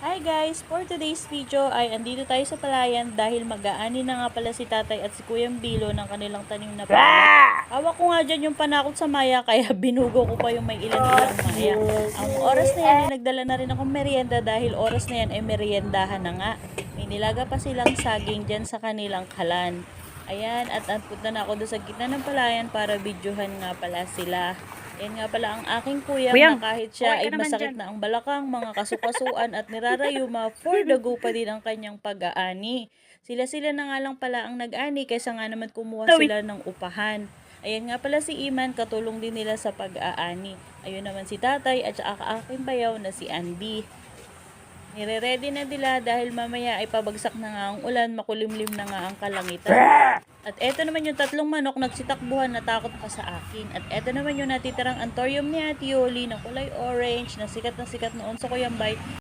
Hi guys! For today's video ay andito tayo sa palayan dahil mag-aani na nga pala si tatay at si Kuyang Bilo ng kanilang tanim na palay. Hawak ko nga dyan yung panakot sa maya kaya binugo ko pa yung may ilan-ilang maya. Ang oras na yan ay nagdala na rin akong merienda dahil oras na yan ay meriendahan na nga. May nilaga pa silang saging dyan sa kanilang kalan. Ayan, at punta na ako doon sa gitna ng palayan para videohan nga pala sila. Yan nga pala ang aking kuyang na kahit siya ay masakit na ang balakang, mga kasukasuan at nirarayuma, for the go pa din ang kanyang pag-aani. Sila na nga lang pala ang nag-ani kaysa nga naman kumuha sila ng upahan. Ayan nga pala si Iman, katulong din nila sa pag-aani. Ayun naman si tatay at saka aking bayaw na si Andy. Nire-ready na nila dahil mamaya ay pabagsak na nga ang ulan, makulimlim na nga ang kalangitan. At eto naman yung tatlong manok nagsitakbuhan na takot pa sa akin. At eto naman yung natitirang antorium ni Ate Yoli na kulay orange na sikat noon sa Kuyambay.